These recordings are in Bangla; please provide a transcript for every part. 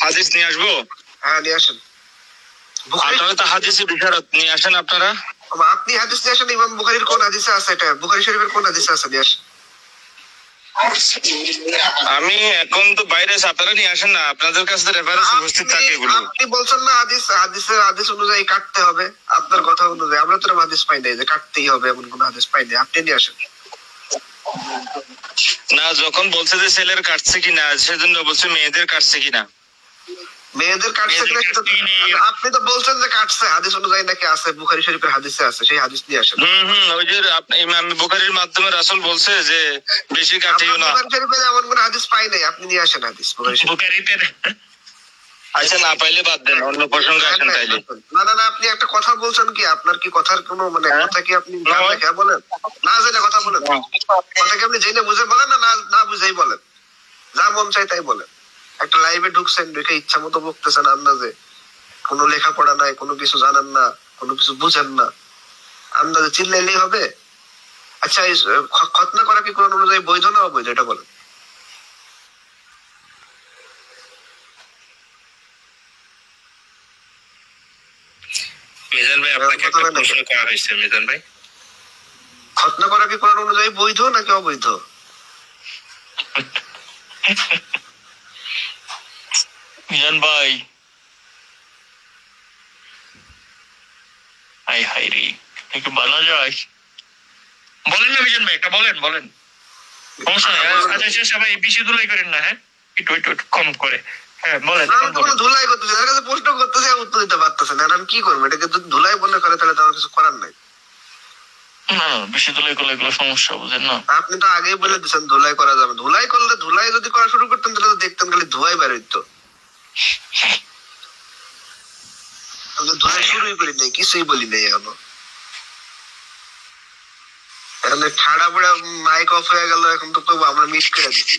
হাদিস নিয়ে আসবো? হ্যাঁ নিয়ে আসেন। আপনারা তো হাদিসে বিশারদ নিয়ে আসেন আপনারা। আপনি হাদিস নিয়ে আসেন, ইমাম বুখারীর কোন হাদিসে আছে এটা? বুখারী শরীফের কোন হাদিসে আছে? নিয়ে আসেন। আমি এখন তো বাইরে আছি, আপনারা নিয়ে আসেন না, আপনাদের কাছে তো রেফারেন্স উপস্থিত থাকে এগুলো। আপনি বলছেন না হাদিস অনুযায়ী কাটতে হবে, আপনার কথা অনুযায়ী। আমরা তো হাদিস পাই নাই যে কাটতেই হবে, এমন কোন হাদিস পাই নাই। আপনি নিয়ে আসেন। না, যখন বলছে যে ছেলের কাটছে কিনা, সেজন্য বলছে মেয়েদের কাটছে কিনা। মেয়েদের কাটছে কিনা আপনি তো বলছেন যে কাটছে, হাদিস অনুযায়ী নাকি আছে, বুখারী শরীফের হাদিসে আছে, সেই হাদিস নিয়ে আসেন। ওই যে ইমাম বুখারীর মাধ্যমে রাসূল বলছে যে বেশি কাটিও না। বুখারী শরীফে এমন কোন হাদিস পাই নাই, আপনি নিয়ে আসেন হাদিস বুখারীতে। আচ্ছা, না পাইলে বাদ দেন, অন্য প্রসঙ্গে আসেন তাইলে। না, আপনি একটা কথা বলছেন কি, আপনার কি কথার কোনো মানে কথা কি আপনি বলেন না জেনে কথা বলেন? কথা কি আপনি জেনে বুঝে বলেন না না বুঝেই বলেন? যা মন চাই তাই বলেন। একটা লাইভে ঢুকছেন, ঢুকে ইচ্ছা মতো বকতেছেন আন্দাজে, কোনো লেখাপড়া নাই, কোনো কিছু জানেন না, কোনো কিছু বুঝেন না, আন্দাজে চিল্লাইলেই হবে? আচ্ছা, এই খতনা করা কি কোরআন অনুযায়ী বৈধ না অবৈধ, এটা বলেন। মিজান ভাই, আপনাকে একটা প্রশ্ন করা হয়েছে। মিজান ভাই, খতনা করা কি কোরআন অনুযায়ী বৈধ নাকি অবৈধ? মিজান ভাই, হাই হাই রে, একটু বলা যায়? বলেন না মিজান ভাই, একটা বলেন। সমস্যা নাই। আচ্ছা সবাই বেশি ধুলাই করেন না, হ্যাঁ, একটু কম করে। হ্যাঁ বলেন। ধুলাই করতেছে, এর কাছে প্রশ্ন করতেছে, উত্তর দিতে পারতেছে না, আমি কি করবো? এটাকে যদি ধুলাই মনে করে তাহলে তো আমার কিছু করার নাই। না, বেশি ধুলাই করলে এগুলো সমস্যা, বুঝেন না? আপনি তো আগেই বলে দিচ্ছেন ধুলাই করা যাবে। ধুলাই করলে, ধুলাই যদি করা শুরু করতেন তাহলে তো দেখতেন খালি ধোঁয়াই বের হইতো। ধুলাই শুরুই করি নাই, কিছুই বলি নাই এখনো। এখানে ঠাড়া বুড়া মাইক অফ হয়ে গেল, এখন তো আমরা মিস করে দিচ্ছি।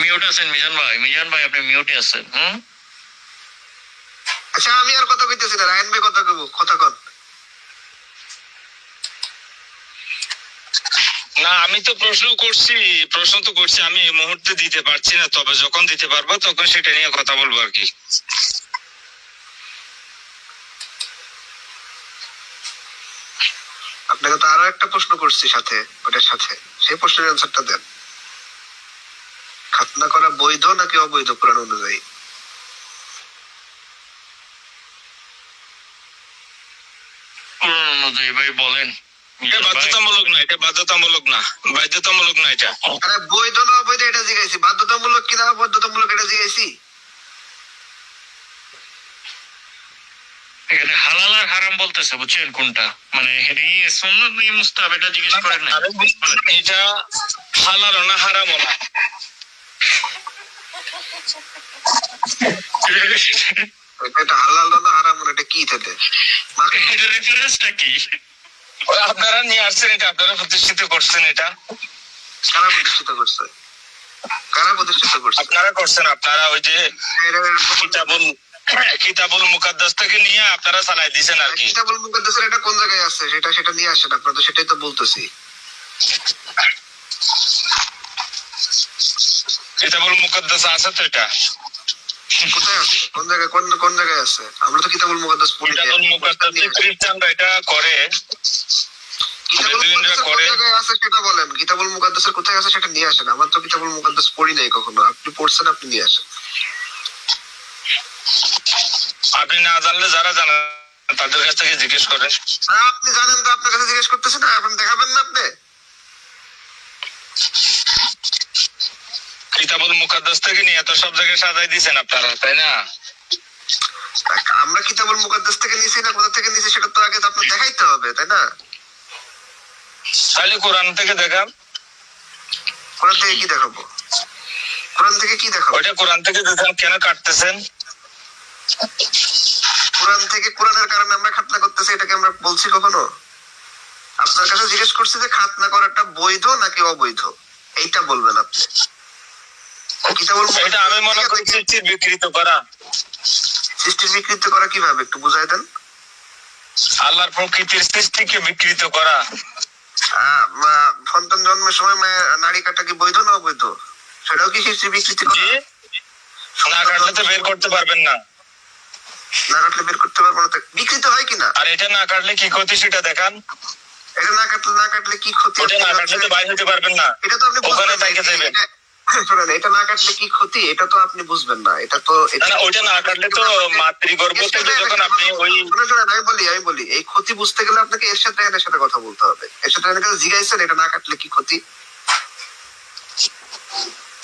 মিউট আছেন মিজান ভাই, আপনি মিউটে আছেন। আচ্ছা, আমি আর কথা কইতেছি না, রায়ন ভাই কথা কইব, কথা কন। না, আমি তো প্রশ্ন তো করছি, আমি এই মুহূর্তে দিতে পারছি না, তবে যখন দিতে পারবো তখন সেটা নিয়ে কথা বলবো আর কি। আপনাকে তো আরো একটা প্রশ্ন করছি সাথে, ওটার সাথে সেই প্রশ্নের অ্যান্সারটা দেন। খাতনা করা বৈধ নাকি অবৈধ কোরআন অনুযায়ী? কোরআন অনুযায়ী ভাই বলেন। এটা বাধ্যতামূলক না, বাধ্যতামূলক না এটা। আরে বৈধ না অবৈধ এটা জিজ্ঞাসি, বাধ্যতামূলক কিনা বাধ্যতামূলক এটা জিজ্ঞাসি। এখানে হালাল আর হারাম বলতেছে, বুঝছেন কোনটা? মানে সুন্নাত নিয়ে মুস্তাহাব, এটা জিজ্ঞেস করেন না। এটা হালাল না হারাম না, এটা হালাল না হারাম না, এটা কি থাকে? এটা রেফারেন্সটা কি? আপনারা নিয়ে আসছেন, এটা আপনারা প্রতিষ্ঠিত করছেন। এটা কারা প্রতিষ্ঠিত করছে? আপনারা করছেন। আপনারা ওই যে কিতাবুল মুকাদ্দাস থেকে নিয়ে আপনারা চালাই দিয়েছেন আর কি। কিতাবুল মুকাদ্দাসের এটা কোন জায়গায় আছে? সেটা নিয়ে আসেন, আপনারা তো সেটাই তো বলতেছি। কিতাবুল মুকাদ্দাস আছে তো? এটা কোথায় আছে? কোন জায়গায় আছে? আমরা তো কিতাবুল মুকাদ্দাস পড়ি। কিতাবুল মুকাদ্দাসে খ্রিস্টানরা এটা করে, সেটা বলেন। কিতাবুল মুকাদ্দাসের কোথায় আছে সেটা নিয়ে আসেন। আমার তো কিতাবুল মুকাদ্দাস পড়ি নাই কখনো, আপনি পড়ছেন, আপনি নিয়ে আসেন। আপনি না জানলে যারা জানেন তাদের কাছ থেকে জিজ্ঞেস করেন। আপনি জানেন তো, আপনার কাছে জিজ্ঞেস করতেছেন না, এখন দেখাবেন না আপনি? কিতাবুল মুকাদ্দাস থেকে নিয়ে তো সব জায়গায় সাজাই দিয়েছেন আপনারা, তাই না? আমরা কিতাবুল মুকাদ্দাস থেকে নিছি না কোথা থেকে নিছি সেটা তো আগে তো আপনার দেখাইতে হবে, তাই না? তাহলে কোরআন থেকে দেখান। কোরআন থেকে কি দেখাবো? ওইটা কোরআন থেকে দেখান, কেন কাটতেছেন? কোরআনের কারণে আমরা খাতনা করতেছি, এটাকে আমরা বলছি কখনো? আপনার কাছে জিজ্ঞেস করছি যে খাতনা করাটা বৈধ নাকি অবৈধ, এইটা বলবেন আপনি। এটা আমি মনে করি সৃষ্টির বিকৃত করা। সৃষ্টির বিকৃত করা কিভাবে একটু বুঝাই দেন। আল্লাহর প্রকৃতির সৃষ্টিকে বিকৃত করা। সন্তান জন্মের সময় নারী কাটা কি বৈধ না অবৈধ? সেটাও কি সৃষ্টি বিকৃতি করা? না কাটলে তো বের করতে পারবেন না। না কাটলে বের করতে পারবো না, বিকৃত হয় কিনা? আর এটা না কাটলে কি ক্ষতি সেটা দেখান। এটা না কাটলে কি ক্ষতি? ওটা না কাটলে তো বাইরে হতে পারবেন না, এটা তো আপনি ওখানে বুঝবেন না। থেকে যাবেন। শোনেন, এটা না কাটলে কি ক্ষতি এটা তো আপনি বুঝবেন না। এটা তো না ওটা না কাটলে তো মাতৃগর্ভ থেকে যখন আপনি ওই আমি বলি এই ক্ষতি বুঝতে গেলে আপনাকে এরশাদ রায়হানের সাথে কথা বলতে হবে। এরশাদ রায়হানের কাছে জিজ্ঞাসেন এটা না কাটলে কি ক্ষতি?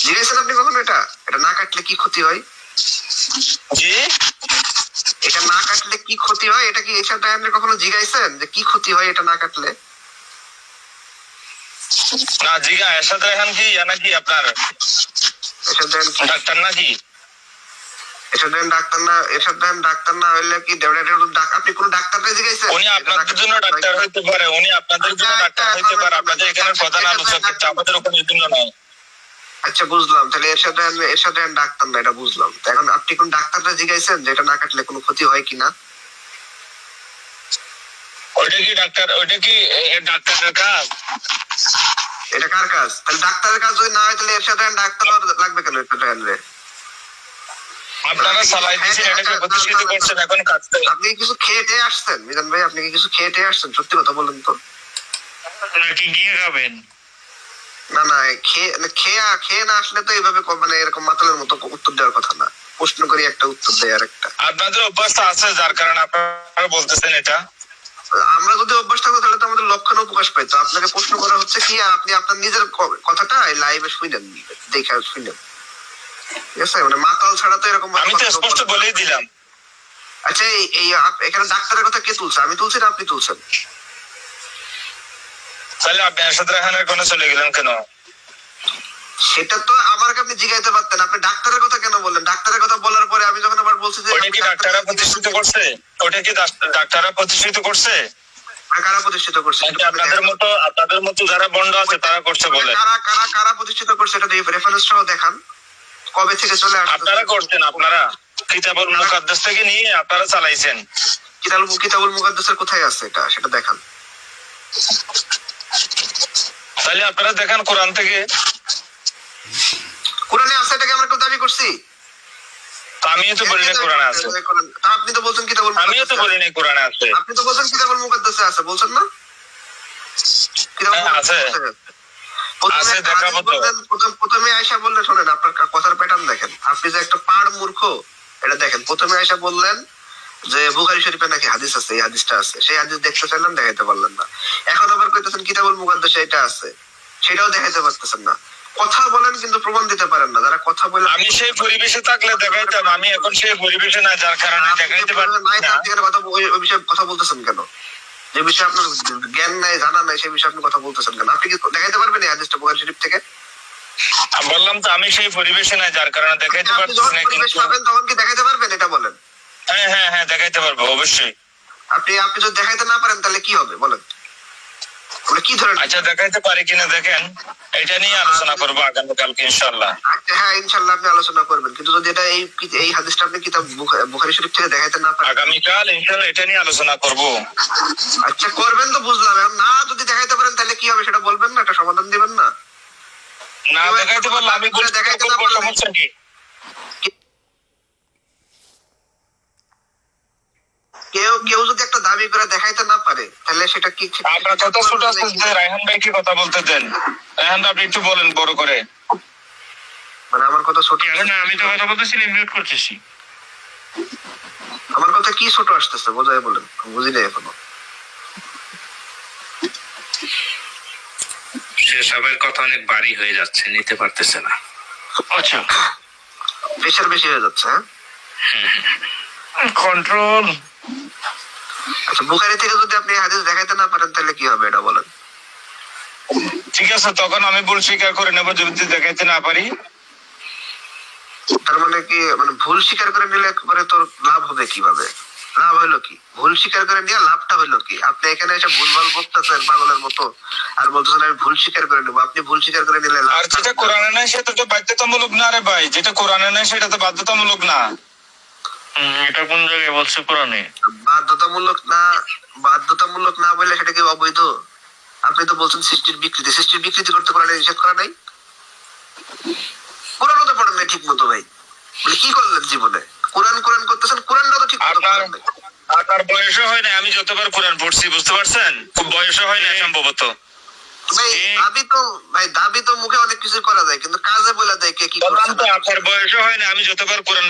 জিজ্ঞাসেন আপনি কখনো এটা না কাটলে কি ক্ষতি হয়? জি এটা না কাটলে কি ক্ষতি হয় এটা কি এরশাদ রায়হানের কখনো জিজ্ঞাসেন যে কি ক্ষতি হয় এটা না কাটলে? না জিগা এরশাদ রায়হান কি নাকি আপনার এরশাদ রায়হান ডাক্তার নাকি? এরশাদ রায়হান ডাক্তার না হইলে কি আপনি কোন ডাক্তারকে জিজ্ঞাসেন? উনি আপনাদের জন্য ডাক্তার হইতে পারে, উনি আপনাদের জন্য ডাক্তার হইতে পারে, আপনাদের এখানে প্রধান আলোচক, কিন্তু আমাদের ওখানে এই জন্য নয়। আচ্ছা বুঝলাম, তাহলে এরশাদ রায়হান ডাক্তার না, এটা বুঝলাম। এখন আপনি কোন ডাক্তারকে জিজ্ঞাসেন যে এটা না কাটলে কোনো ক্ষতি হয় কিনা? ওইটা কি ডাক্তার, ওইটা কি ডাক্তারের কাজ? এটা কার কাজ? তাহলে ডাক্তারের কাজ যদি না হয় তাহলে এরশাদ রায়হান ডাক্তার লাগবে কেন? এরশাদ রায়হানের আপনারা সালাই দিয়েছেন, এটাকে প্রতিষ্ঠিত করছেন, এখন কাজ করে। আপনি কি কিছু খেয়ে টেয়ে আসছেন মিজান ভাই? আপনি কি কিছু খেয়ে টেয়ে আসছেন? সত্যি কথা বলেন তো। নাকি গিয়ে খাবেন? না খেয়ে না আসলে তো এইভাবে মানে এরকম মাতালের মতো উত্তর দেওয়ার কথা না। প্রশ্ন করি একটা উত্তর দেয় আর একটা। আপনাদের অভ্যাসটা আছে যার কারণে আপনারা বলতেছেন এটা। আমরা যদি অভ্যাস থাকতো তাহলে তো আমাদের লক্ষণও প্রকাশ পাইতো। আপনাকে প্রশ্ন করা হচ্ছে কি, আর আপনি আপনার নিজের কথাটা লাইভে শুনেন, দেখে শুনেন। ঠিক আছে, মানে মাতাল ছাড়া তো এরকম আমি তো স্পষ্ট বলেই দিলাম। আচ্ছা এই এখানে ডাক্তারের কথা কে তুলছে? আমি তুলছি না আপনি তুলছেন? তাহলে আপনি এরশাদ রায়হানের কোনে চলে গেলেন কেন? সেটা তো আমাকে আপনি জিজ্ঞাসা পারতেন। আপনি ডাক্তারের কথা কেন বললেন? ডাক্তারের কথা বলার পরে আমি যখন আবার বলছি যে ওটা কি ডাক্তাররা প্রতিষ্ঠিত করছে? ওটা কি ডাক্তাররা প্রতিষ্ঠিত করছে? কারা প্রতিষ্ঠিত করছে? আপনাদের মতো যারা বন্ড আছে তারা করছে বলে। কারা প্রতিষ্ঠিত করছে এটা রেফারেন্স সহ দেখান। কবে থেকে চলে আসছে? আপনারা করছেন, আপনারা কিতাবুল মুকাদ্দাস থেকে নিয়ে আপনারা চালাইছেন। কিতাবুল মুকাদ্দাসের কোথায় আছে এটা সেটা দেখান। তাহলে আপনারা দেখান কোরআন থেকে। কোরআনে আছে এটাকে আমরা কেউ দাবি করছি? আমিও তো বলিনি কোরআনে আছে। আপনি তো বলছেন কিতাবুল মুকাদ্দাস। আমিও তো বলিনি কোরআনে আছে। আপনি তো বলছেন কিতাবুল মুকাদ্দাসে আছে, বলছেন না? আছে আছে, দেখাবো তো। প্রথমে আয়েশা বললেন, শোনেন আপনার কথার প্যাটার্ন দেখেন। আপনি যে একটা পাড় মূর্খ এটা দেখেন। প্রথমে আয়েশা বললেন যে বুখারী শরীফে নাকি হাদিস আছে, এই হাদিসটা আছে। সেই হাদিস দেখতে চাইলাম, দেখাইতে পারলেন না। এখন আবার কইতেছেন কিতাবুল মুকাদ্দাসে এটা আছে, সেটাও দেখাইতে পারতেছেন না। কথা বলেন কিন্তু প্রমাণ দিতে পারেন না। যারা কথা বলে, আমি সেই পরিবেশে থাকলে দেখাইতাম, আমি এখন সেই পরিবেশে না, যার কারণে দেখাইতে পারছি না। ওই বিষয়ে কথা বলতেছেন কেন? যে বিষয়ে আপনার জ্ঞান নাই, জানা নাই, সেই বিষয়ে আপনি কথা বলতেছেন কেন? আপনি কি দেখাইতে পারবেন এই হাদিসটা বুখারী শরীফ থেকে? বললাম তো আমি সেই পরিবেশে নাই, যার কারণে দেখাইতে পারছি না। কিন্তু তখন কি দেখাইতে পারবেন এটা বলেন? হ্যাঁ দেখাইতে পারবো অবশ্যই। আপনি যদি দেখাইতে না পারেন তাহলে কি হবে বলেন? কি ধরেন? আচ্ছা দেখাইতে পারি কিনা দেখেন, এটা নিয়ে আলোচনা করবো আগামীকালকে ইনশাআল্লাহ। হ্যাঁ ইনশাআল্লাহ আপনি আলোচনা করবেন, কিন্তু যদি এটা এই হাদিসটা আপনি কিতাব বুখারী শরীফ থেকে দেখাইতে না পারেন, আগামীকাল ইনশাআল্লাহ এটা নিয়ে আলোচনা করব। আচ্ছা করবেন তো বুঝলাম। না যদি দেখাইতে পারেন তাহলে কি হবে সেটা বলবেন না, একটা সমাধান দিবেন না? না দেখাইতে পারলে আমি দেখাইতে পারবো, সমস্যা কি? কেউ যদি একটা দাবি করে দেখাইতে না পারে তাহলে সেটা কি? আপনার কথা ছোট আছে যে রায়হান ভাই কি কথা বলতে দেন। রায়হান আপনি একটু বলেন বড় করে। মানে আমার কথা ছোট? না আমি তো কথা বলতেছি, মিউট করতেছি। আমার কথা কি ছোট আসতেছে বোঝাই বলেন, বুঝি নাই এখনো। সে সবার কথা অনেক ভারী হয়ে যাচ্ছে, নিতে পারতেছে না। আচ্ছা প্রেশার বেশি হয়ে যাচ্ছে। কন্ট্রোল। আচ্ছা বুখারী থেকে যদি আপনি হাদিস দেখাইতে না পারেন তাহলে কি হবে এটা বলেন? ঠিক আছে, তখন আমি ভুল স্বীকার করে নেবো যদি দেখাইতে না পারি। তার মানে কি, মানে ভুল স্বীকার করে নিলে একবারে তোর লাভ হবে কিভাবে? লাভ হইলো কি? ভুল স্বীকার করে নিয়ে লাভটা হইলো কি? আপনি এখানে এসে ভুলভাল বকতেছেন পাগলের মতো, আর বলতেছেন আমি ভুল স্বীকার করে নেবো। আপনি ভুল স্বীকার করে নিলে আর যেটা কোরআনে নাই সেটা তো বাধ্যতামূলক না রে ভাই, যেটা কোরআনে নাই সেটা তো বাধ্যতামূলক না। এটা কোন জায়গায় বলছে কোরআনে? বাধ্যতামূলক না বললে সেটা কি অবৈধ? আপনি তো বলছেন সৃষ্টির বিকৃতি করতে কোরআনে নিষেধ করা নাই। কোরআনও তো পড়েন নাই ঠিক মতো ভাই। মানে কি করলেন জীবনে? কোরআন কোরআন করতেছেন, কোরআনটা তো ঠিক মতো আপনার করেন নাই। আপনার বয়সও হয় না, আমি যতবার কোরআন পড়ছি, বুঝতে পারছেন? খুব বয়সও হয় না সম্ভবত। ভাই দাবি তো মুখে অনেক কিছু করা যায়, কিন্তু কাজে বলে দেয় কে কি বললাম করছে তো না। আপনার বয়সও হয় না, আমি যতবার কোরআন